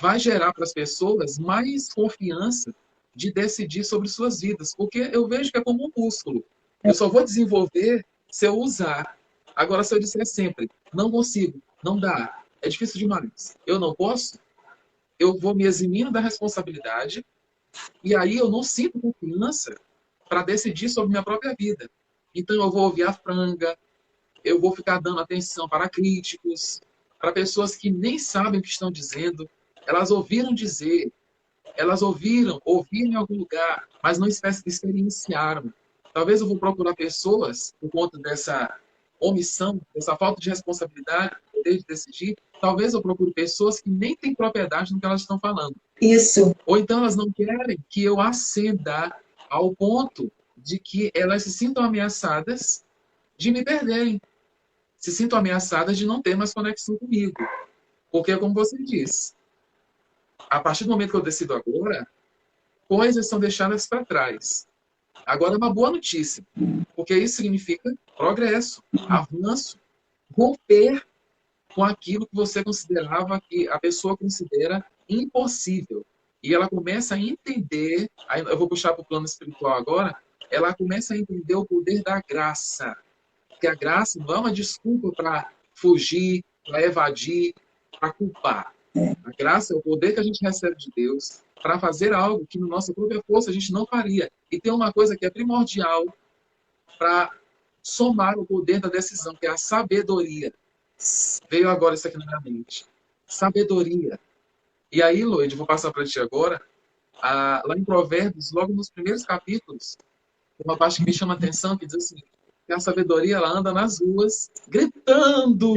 A: vai gerar para as pessoas mais confiança de decidir sobre suas vidas, porque eu vejo que é como um músculo. Eu só vou desenvolver se eu usar. Agora, se eu disser sempre, não consigo, não dá, é difícil demais, eu não posso, eu vou me eximindo da responsabilidade e aí eu não sinto confiança para decidir sobre minha própria vida. Então eu vou ouvir a franga, eu vou ficar dando atenção para críticos, para pessoas que nem sabem o que estão dizendo. Elas ouviram dizer, elas ouviram em algum lugar, mas não experienciaram. Talvez eu vou procurar pessoas, por conta dessa omissão, dessa falta de responsabilidade, poder de decidir, talvez eu procure pessoas que nem têm propriedade no que elas estão falando.
B: Isso.
A: Ou então elas não querem que eu acenda ao ponto de que elas se sintam ameaçadas de me perderem. Se sintam ameaçadas de não ter mais conexão comigo. Porque, como você disse, a partir do momento que eu decido agora, coisas são deixadas para trás. Agora é uma boa notícia, porque isso significa progresso, avanço, romper com aquilo que você considerava, que a pessoa considera impossível. E ela começa a entender, aí eu vou puxar para o plano espiritual agora, ela começa a entender o poder da graça. Porque a graça não é uma desculpa para fugir, para evadir, para culpar. A graça é o poder que a gente recebe de Deus para fazer algo que, na nossa própria força, a gente não faria. E tem uma coisa que é primordial para somar o poder da decisão, que é a sabedoria. Veio agora isso aqui na minha mente. Sabedoria. E aí, Lloyd, vou passar para ti agora. Lá em Provérbios, logo nos primeiros capítulos, tem uma parte que me chama a atenção, que diz assim, que a sabedoria ela anda nas ruas gritando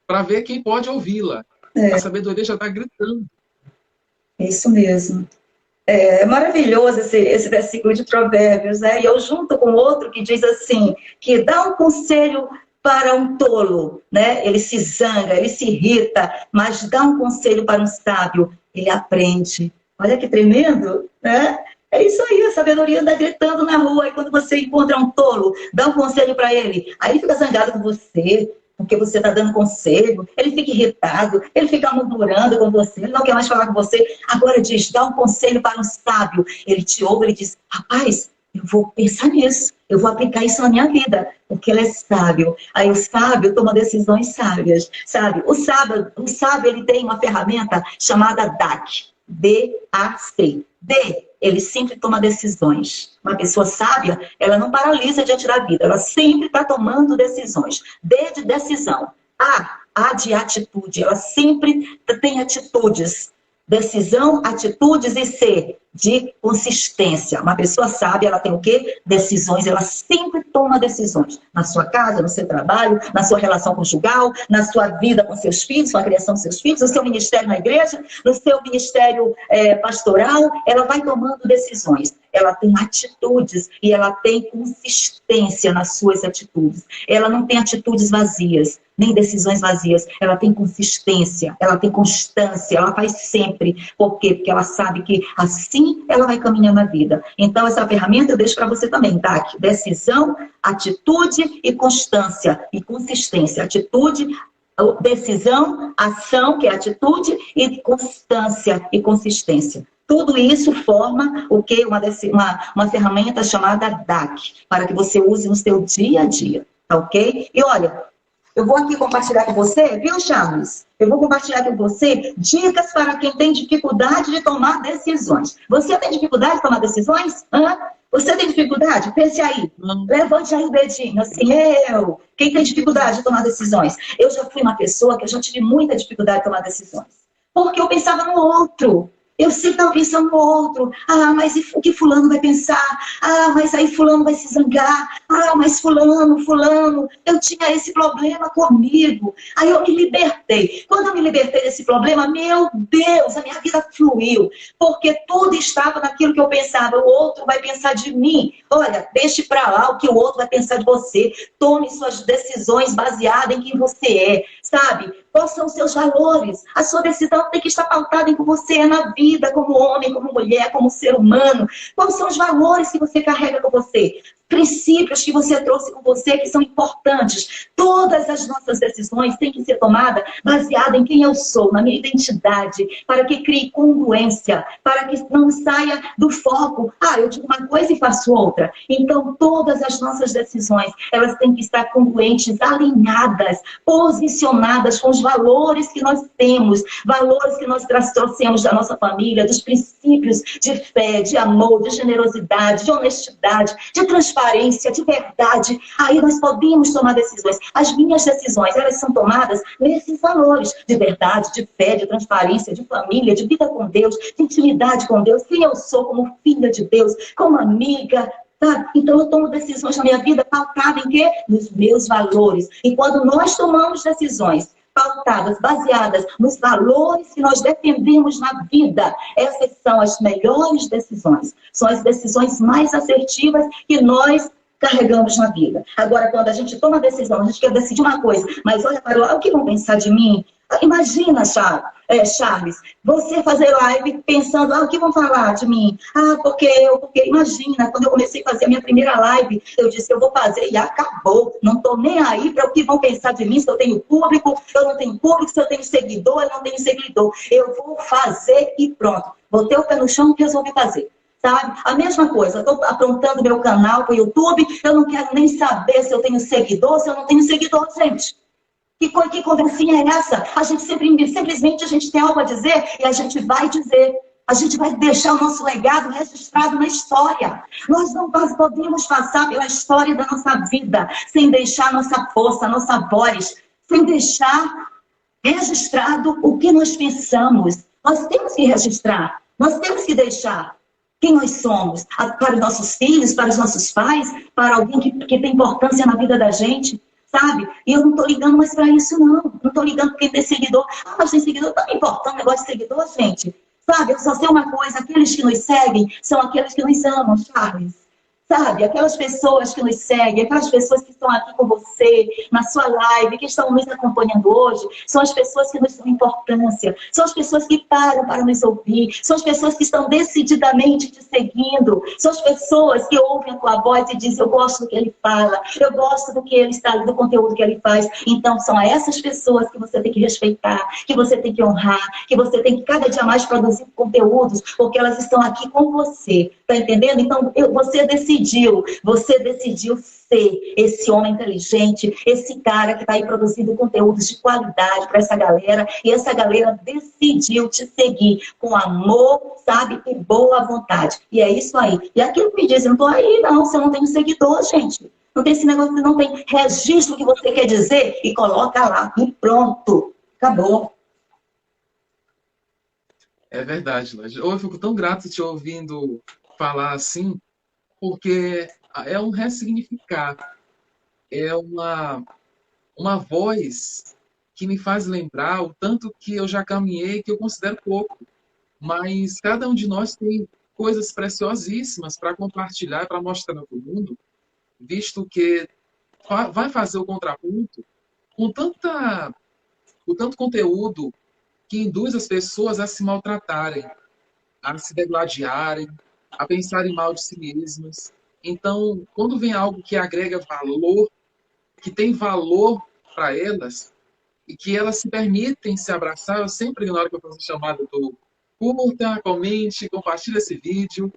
A: para ver quem pode ouvi-la. A sabedoria já está gritando.
B: Isso mesmo. É maravilhoso esse versículo de Provérbios, né? E eu junto com outro que diz assim, que dá um conselho para um tolo, né? Ele se zanga, ele se irrita, mas dá um conselho para um sábio, ele aprende. Olha que tremendo, né? É isso aí, a sabedoria anda gritando na rua, e quando você encontra um tolo, dá um conselho para ele, aí ele fica zangado com você, porque você está dando conselho, ele fica irritado, ele fica murmurando com você, ele não quer mais falar com você. Agora diz, dá um conselho para um sábio. Ele te ouve, ele diz, rapaz, eu vou pensar nisso, eu vou aplicar isso na minha vida, porque ele é sábio. Aí o sábio toma decisões sábias, sabe? O sábio ele tem uma ferramenta chamada DAC, D-A-C. D, ele sempre toma decisões. Uma pessoa sábia, ela não paralisa diante da vida, ela sempre está tomando decisões. D de decisão. A de atitude, ela sempre tem atitudes. Decisão, atitudes e C de consistência. Uma pessoa sábia, ela tem o quê? Decisões, ela sempre toma decisões. Na sua casa, no seu trabalho, na sua relação conjugal, na sua vida com seus filhos, com a criação dos seus filhos, no seu ministério na igreja, no seu ministério pastoral, ela vai tomando decisões. Ela tem atitudes e ela tem consistência nas suas atitudes. Ela não tem atitudes vazias, nem decisões vazias. Ela tem consistência, ela tem constância, ela faz sempre. Por quê? Porque ela sabe que assim ela vai caminhando na vida. Então, essa ferramenta eu deixo para você também, tá? Decisão, atitude e constância e consistência. Atitude, decisão, ação, que é atitude, e constância e consistência. Tudo isso forma o quê? Uma ferramenta chamada DAC, para que você use no seu dia a dia, tá ok? E olha, eu vou aqui compartilhar com você, viu, Charles? Eu vou compartilhar com você dicas para quem tem dificuldade de tomar decisões. Você tem dificuldade de tomar decisões? Você tem dificuldade? Pense aí. Levante aí o dedinho, assim, eu. Quem tem dificuldade de tomar decisões? Eu já fui uma pessoa que eu já tive muita dificuldade de tomar decisões. Porque eu pensava no outro. Eu sempre estava pensando no outro. Mas o que fulano vai pensar? Mas aí fulano vai se zangar. Mas fulano. Eu tinha esse problema comigo. Aí eu me libertei. Quando eu me libertei desse problema, meu Deus, a minha vida fluiu. Porque tudo estava naquilo que eu pensava. O outro vai pensar de mim. Olha, deixe para lá o que o outro vai pensar de você. Tome suas decisões baseadas em quem você é. Sabe? Quais são os seus valores? A sua decisão tem que estar pautada em que você é na vida, como homem, como mulher, como ser humano. Quais são os valores que você carrega com você? Princípios que você trouxe com você que são importantes. Todas as nossas decisões têm que ser tomadas baseadas em quem eu sou, na minha identidade, para que crie congruência, para que não saia do foco. Eu digo uma coisa e faço outra. Então, todas as nossas decisões, elas têm que estar congruentes, alinhadas, posicionadas com os valores que nós temos, valores que nós trouxemos da nossa família, dos princípios de fé, de amor, de generosidade, de honestidade, de transparência, de verdade. Aí nós podemos tomar decisões. As minhas decisões, elas são tomadas nesses valores de verdade, de fé, de transparência, de família, de vida com Deus, de intimidade com Deus, quem eu sou como filha de Deus, como amiga. Tá? Então eu tomo decisões na minha vida pautadas em quê? Nos meus valores. E quando nós tomamos decisões pautadas, baseadas nos valores que nós defendemos na vida, essas são as melhores decisões. São as decisões mais assertivas que nós carregamos na vida. Agora, quando a gente toma decisão, a gente quer decidir uma coisa, mas olha para lá, o que vão pensar de mim? Imagina, Charles, você fazer live pensando, o que vão falar de mim? Porque imagina, quando eu comecei a fazer a minha primeira live, eu disse, eu vou fazer e acabou. Não estou nem aí para o que vão pensar de mim, se eu tenho público, eu não tenho público, se eu tenho seguidor, eu não tenho seguidor. Eu vou fazer e pronto. Botei o pé no chão e resolvi fazer. Sabe? A mesma coisa, estou aprontando meu canal para o YouTube, eu não quero nem saber se eu tenho seguidor, se eu não tenho seguidor, gente. Que conversinha é essa? A gente simplesmente a gente tem algo a dizer e a gente vai dizer. A gente vai deixar o nosso legado registrado na história. Nós não podemos passar pela história da nossa vida sem deixar nossa força, nossa voz, sem deixar registrado o que nós pensamos. Nós temos que registrar, nós temos que deixar quem nós somos para os nossos filhos, para os nossos pais, para alguém que tem importância na vida da gente. Sabe? E eu não estou ligando mais para isso, não. Não estou ligando porque tem seguidor. Mas tem seguidor, tá me importando o negócio de seguidor, gente. Sabe? Eu só sei uma coisa, aqueles que nos seguem são aqueles que nos amam, Charles. Sabe? Aquelas pessoas que nos seguem, aquelas pessoas que estão aqui com você, na sua live, que estão nos acompanhando hoje, são as pessoas que nos dão importância, são as pessoas que param para nos ouvir, são as pessoas que estão decididamente te seguindo, são as pessoas que ouvem a tua voz e dizem, eu gosto do que ele fala, eu gosto do que ele está, do conteúdo que ele faz. Então, são essas pessoas que você tem que respeitar, que você tem que honrar, que você tem que cada dia mais produzir conteúdos, porque elas estão aqui com você. Tá entendendo? Então, você decidiu ser esse homem inteligente, esse cara que está aí produzindo conteúdos de qualidade para essa galera, e essa galera decidiu te seguir com amor, sabe, e boa vontade. E é isso aí. E aquilo que me dizem, não estou aí não, você não tem seguidor, gente. Não tem esse negócio, não tem registro que você quer dizer e coloca lá e pronto. Acabou.
A: É verdade, Lógia. Eu fico tão grato te ouvindo falar assim, porque é um ressignificar, é uma voz que me faz lembrar o tanto que eu já caminhei, que eu considero pouco. Mas cada um de nós tem coisas preciosíssimas para compartilhar, para mostrar para o mundo, visto que vai fazer o contraponto com com tanto conteúdo que induz as pessoas a se maltratarem, a se degladiarem, a pensarem mal de si mesmas. Então, quando vem algo que agrega valor, que tem valor para elas, e que elas se permitem se abraçar, eu sempre, na hora que eu faço chamada, eu dou curta, comente, compartilhe esse vídeo,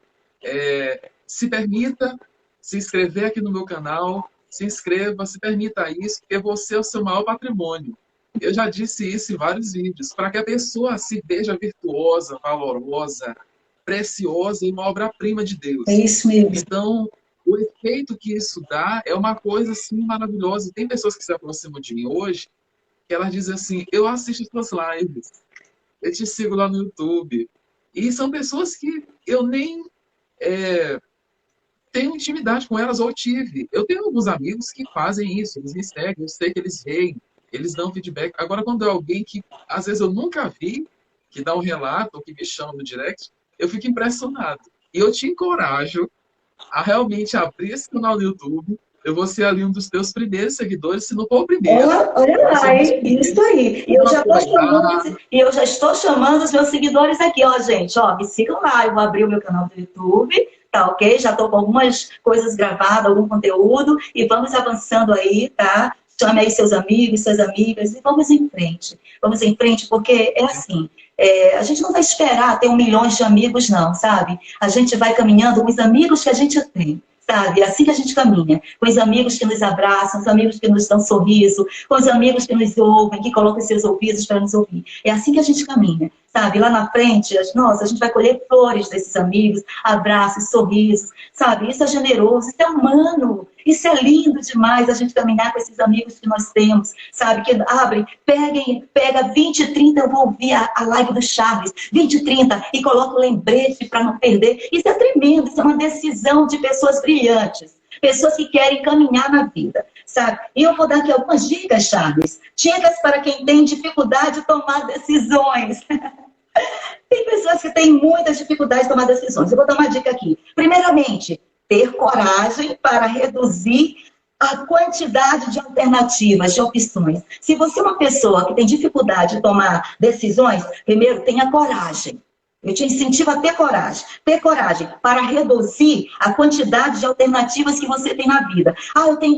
A: se permita se inscrever aqui no meu canal, se inscreva, se permita isso, porque você é o seu maior patrimônio. Eu já disse isso em vários vídeos, para que a pessoa se veja virtuosa, valorosa, preciosa e uma obra-prima de
B: É
A: Deus.
B: isso mesmo.
A: Então, o efeito que isso dá é uma coisa assim maravilhosa. Tem pessoas que se aproximam de mim hoje que elas dizem assim: eu assisto suas lives, eu te sigo lá no YouTube. E são pessoas que eu nem tenho intimidade com elas, ou tive. Eu tenho alguns amigos que fazem isso, eles me seguem, eu sei que eles veem, eles dão feedback. Agora, quando é alguém que às vezes eu nunca vi, que dá um relato, ou que me chama no direct, eu fico impressionado. E eu te encorajo a realmente abrir esse canal no YouTube. Eu vou ser ali um dos teus primeiros seguidores, se não for o primeiro.
B: Olha
A: Vai ser
B: lá,
A: um dos
B: hein? Isso
A: primeiros.
B: aí.
A: Vamos apoiar.
B: E eu já estou chamando os meus seguidores aqui, ó, gente. Ó, me sigam lá. Eu vou abrir o meu canal do YouTube, tá ok? Já estou com algumas coisas gravadas, algum conteúdo, e vamos avançando aí, tá? Chame aí seus amigos, suas amigas, e vamos em frente. Vamos em frente, porque é assim. A gente não vai esperar ter 1 milhão de amigos, não, sabe? A gente vai caminhando com os amigos que a gente tem. Sabe? É assim que a gente caminha, com os amigos que nos abraçam, os amigos que nos dão sorriso, com os amigos que nos ouvem, que colocam seus ouvidos para nos ouvir. É assim que a gente caminha, sabe? Lá na frente, nossa, a gente vai colher flores desses amigos, abraços, sorrisos, sabe? Isso é generoso, isso é humano, isso é lindo demais, a gente caminhar com esses amigos que nós temos, sabe? Que abrem, pega 20 e 30, eu vou ouvir a live do Charles, 20 e 30, e coloca o lembrete para não perder. Isso é tremendo, isso é uma decisão de pessoas brilhantes, pessoas que querem caminhar na vida, sabe? E eu vou dar aqui algumas dicas, Charles, dicas para quem tem dificuldade de tomar decisões. Tem pessoas que têm muitas dificuldades de tomar decisões. Eu vou dar uma dica aqui. Primeiramente, ter coragem para reduzir a quantidade de alternativas, de opções. Se você é uma pessoa que tem dificuldade de tomar decisões, primeiro, tenha coragem. Eu te incentivo a ter coragem. Ter coragem para reduzir a quantidade de alternativas que você tem na vida.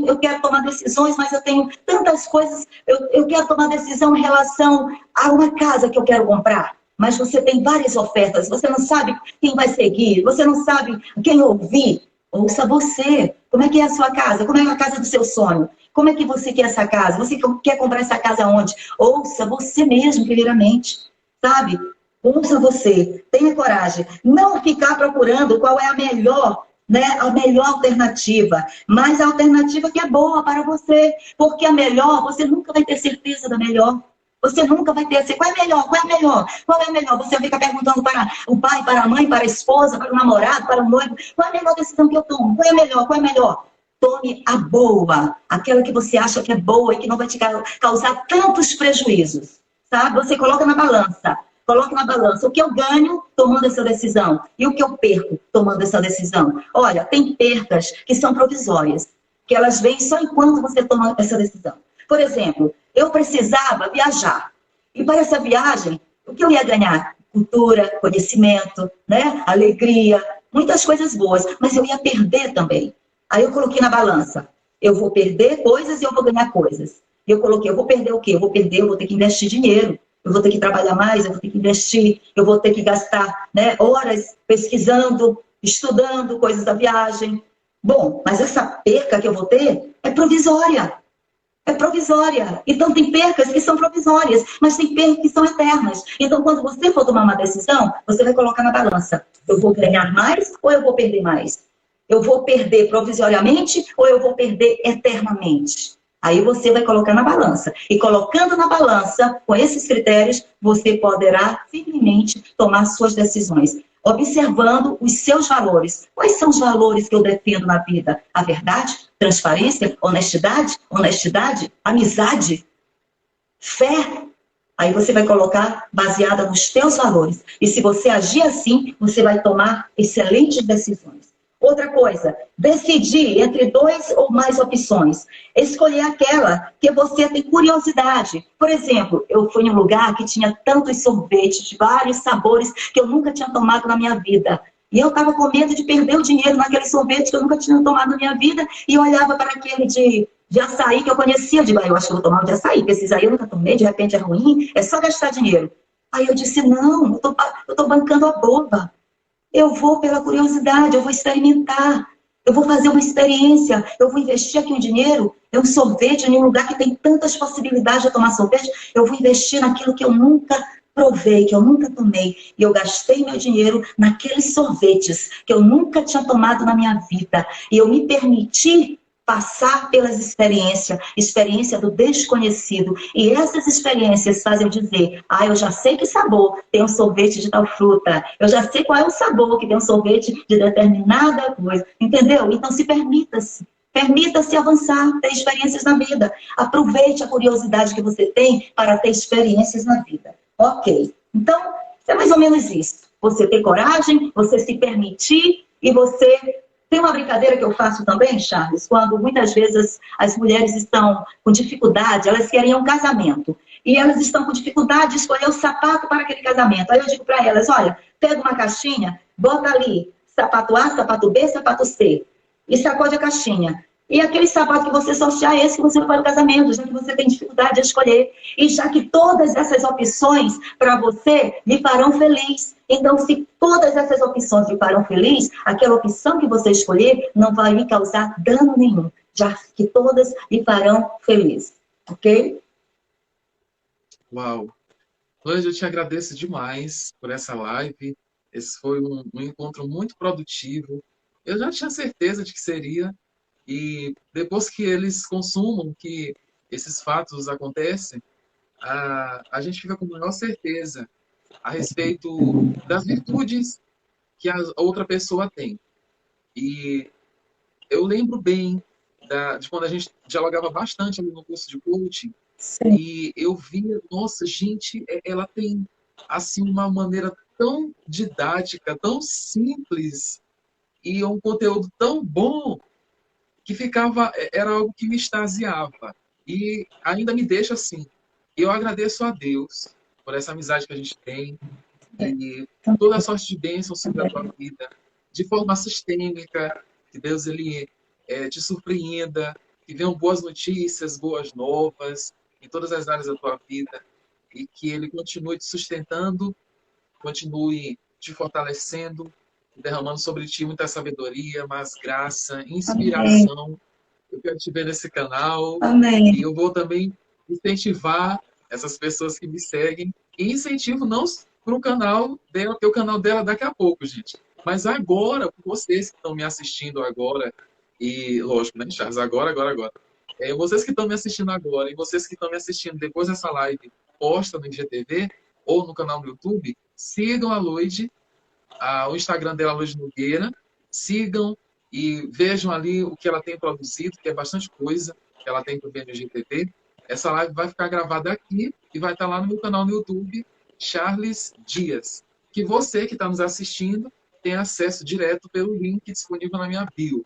B: Eu quero tomar decisões, mas eu tenho tantas coisas. Eu quero tomar decisão em relação a uma casa que eu quero comprar. Mas você tem várias ofertas, você não sabe quem vai seguir, você não sabe quem ouvir. Ouça você. Como é que é a sua casa? Como é a casa do seu sonho? Como é que você quer essa casa? Você quer comprar essa casa onde? Ouça você mesmo, primeiramente. Sabe? Ouça você. Tenha coragem. Não ficar procurando qual é a melhor, né? A melhor alternativa. Mas a alternativa que é boa para você. Porque a melhor, você nunca vai ter certeza da melhor. Você nunca vai ter assim, qual é melhor? Qual é melhor? Qual é melhor? Você fica perguntando para o pai, para a mãe, para a esposa, para o namorado, para o noivo, qual é a melhor decisão que eu tomo? Qual é melhor? Qual é melhor? Tome a boa, aquela que você acha que é boa e que não vai te causar tantos prejuízos, sabe? Você coloca na balança. Coloque na balança o que eu ganho tomando essa decisão e o que eu perco tomando essa decisão. Olha, tem percas que são provisórias, que elas vêm só enquanto você toma essa decisão. Por exemplo, eu precisava viajar. E para essa viagem, o que eu ia ganhar? Cultura, conhecimento, né? Alegria, muitas coisas boas. Mas eu ia perder também. Aí eu coloquei na balança. Eu vou perder coisas e eu vou ganhar coisas. E eu coloquei, eu vou perder o quê? Eu vou ter que investir dinheiro. Eu vou ter que trabalhar mais, eu vou ter que investir. Eu vou ter que gastar, né, horas pesquisando, estudando coisas da viagem. Bom, mas essa perca que eu vou ter é provisória. É provisória. Então, tem percas que são provisórias, mas tem percas que são eternas. Então, quando você for tomar uma decisão, você vai colocar na balança. Eu vou ganhar mais ou eu vou perder mais? Eu vou perder provisoriamente ou eu vou perder eternamente? Aí você vai colocar na balança. E colocando na balança, com esses critérios, você poderá firmemente tomar suas decisões, observando os seus valores. Quais são os valores que eu defendo na vida? A verdade, transparência, honestidade, amizade, fé. Aí você vai colocar baseada nos teus valores. E se você agir assim, você vai tomar excelentes decisões. Outra coisa, decidir entre 2 ou mais opções. Escolher aquela que você tem curiosidade. Por exemplo, eu fui em um lugar que tinha tantos sorvetes de vários sabores que eu nunca tinha tomado na minha vida. E eu estava com medo de perder o dinheiro naquele sorvete que eu nunca tinha tomado na minha vida. E eu olhava para aquele de açaí que eu conhecia. Eu digo, eu acho que eu vou tomar o de açaí, porque esses aí eu nunca tomei, de repente é ruim, é só gastar dinheiro. Aí eu disse, não, eu tô bancando a boba. Eu vou pela curiosidade, eu vou experimentar, eu vou fazer uma experiência, eu vou investir aqui um dinheiro, é um sorvete em um lugar que tem tantas possibilidades de tomar sorvete, eu vou investir naquilo que eu nunca provei, que eu nunca tomei. E eu gastei meu dinheiro naqueles sorvetes que eu nunca tinha tomado na minha vida. E eu me permiti passar pelas experiências, experiência do desconhecido. E essas experiências fazem eu dizer, eu já sei que sabor tem um sorvete de tal fruta, eu já sei qual é o sabor que tem um sorvete de determinada coisa, entendeu? Então se permita-se. Permita-se avançar, ter experiências na vida. Aproveite a curiosidade que você tem para ter experiências na vida. Ok. Então, é mais ou menos isso. Você ter coragem, você se permitir e você... Tem uma brincadeira que eu faço também, Charles, quando muitas vezes as mulheres estão com dificuldade, elas querem um casamento. E elas estão com dificuldade de escolher o sapato para aquele casamento. Aí eu digo para elas, olha, pega uma caixinha, bota ali sapato A, sapato B, sapato C. E sacode a caixinha. E aquele sapato que você sortear é esse que você vai para o casamento, já que você tem dificuldade de escolher. E já que todas essas opções para você lhe farão feliz. Então, se todas essas opções lhe farão feliz, aquela opção que você escolher não vai lhe causar dano nenhum, já que todas lhe farão feliz. Ok?
A: Uau! Hoje eu te agradeço demais por essa live. Esse foi um encontro muito produtivo. Eu já tinha certeza de que seria. E depois que eles consumam, que esses fatos acontecem, a gente fica com maior certeza a respeito das virtudes que a outra pessoa tem. E eu lembro bem de quando a gente dialogava bastante ali no curso de coaching,
B: Sim.
A: e eu via, nossa, gente, ela tem assim uma maneira tão didática, tão simples, e um conteúdo tão bom que era algo que me extasiava. E ainda me deixa assim. Eu agradeço a Deus por essa amizade que a gente tem e toda a sorte de bênçãos sobre a tua vida, de forma sistêmica, que Deus ele te surpreenda, que venham boas notícias, boas novas em todas as áreas da tua vida e que Ele continue te sustentando, continue te fortalecendo, derramando sobre ti muita sabedoria, mais graça,
B: Amém.
A: inspiração. Eu quero te ver nesse canal
B: Amém.
A: e eu vou também incentivar essas pessoas que me seguem e incentivo não para o canal dela, ter o canal dela daqui a pouco, gente. Mas agora, vocês que estão me assistindo agora, e lógico, né, Charles? Agora. Vocês que estão me assistindo agora e vocês que estão me assistindo depois dessa live posta no IGTV ou no canal do YouTube, sigam a Loide, o Instagram dela, Loide Nogueira, sigam e vejam ali o que ela tem produzido, que é bastante coisa que ela tem também no IGTV. Essa live vai ficar gravada aqui e vai estar lá no meu canal no YouTube, Charles Dias. Que você que está nos assistindo tem acesso direto pelo link disponível na minha bio.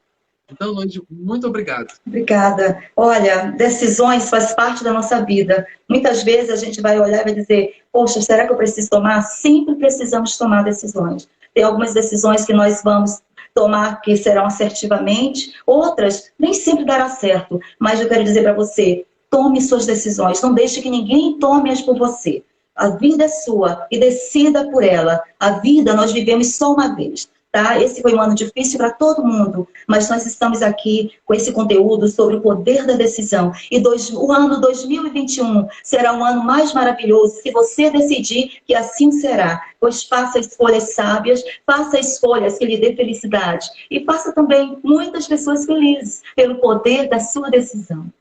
A: Então, Loide, muito obrigado.
B: Obrigada. Olha, decisões faz parte da nossa vida. Muitas vezes a gente vai olhar e vai dizer, poxa, será que eu preciso tomar? Sempre precisamos tomar decisões. Tem algumas decisões que nós vamos tomar que serão assertivamente, outras nem sempre dará certo. Mas eu quero dizer para você, tome suas decisões, não deixe que ninguém tome-as por você. A vida é sua e decida por ela. A vida nós vivemos só uma vez. Tá? Esse foi um ano difícil para todo mundo, mas nós estamos aqui com esse conteúdo sobre o poder da decisão. E o ano 2021 será um ano mais maravilhoso se você decidir que assim será. Pois faça escolhas sábias, faça escolhas que lhe dê felicidade. E faça também muitas pessoas felizes pelo poder da sua decisão.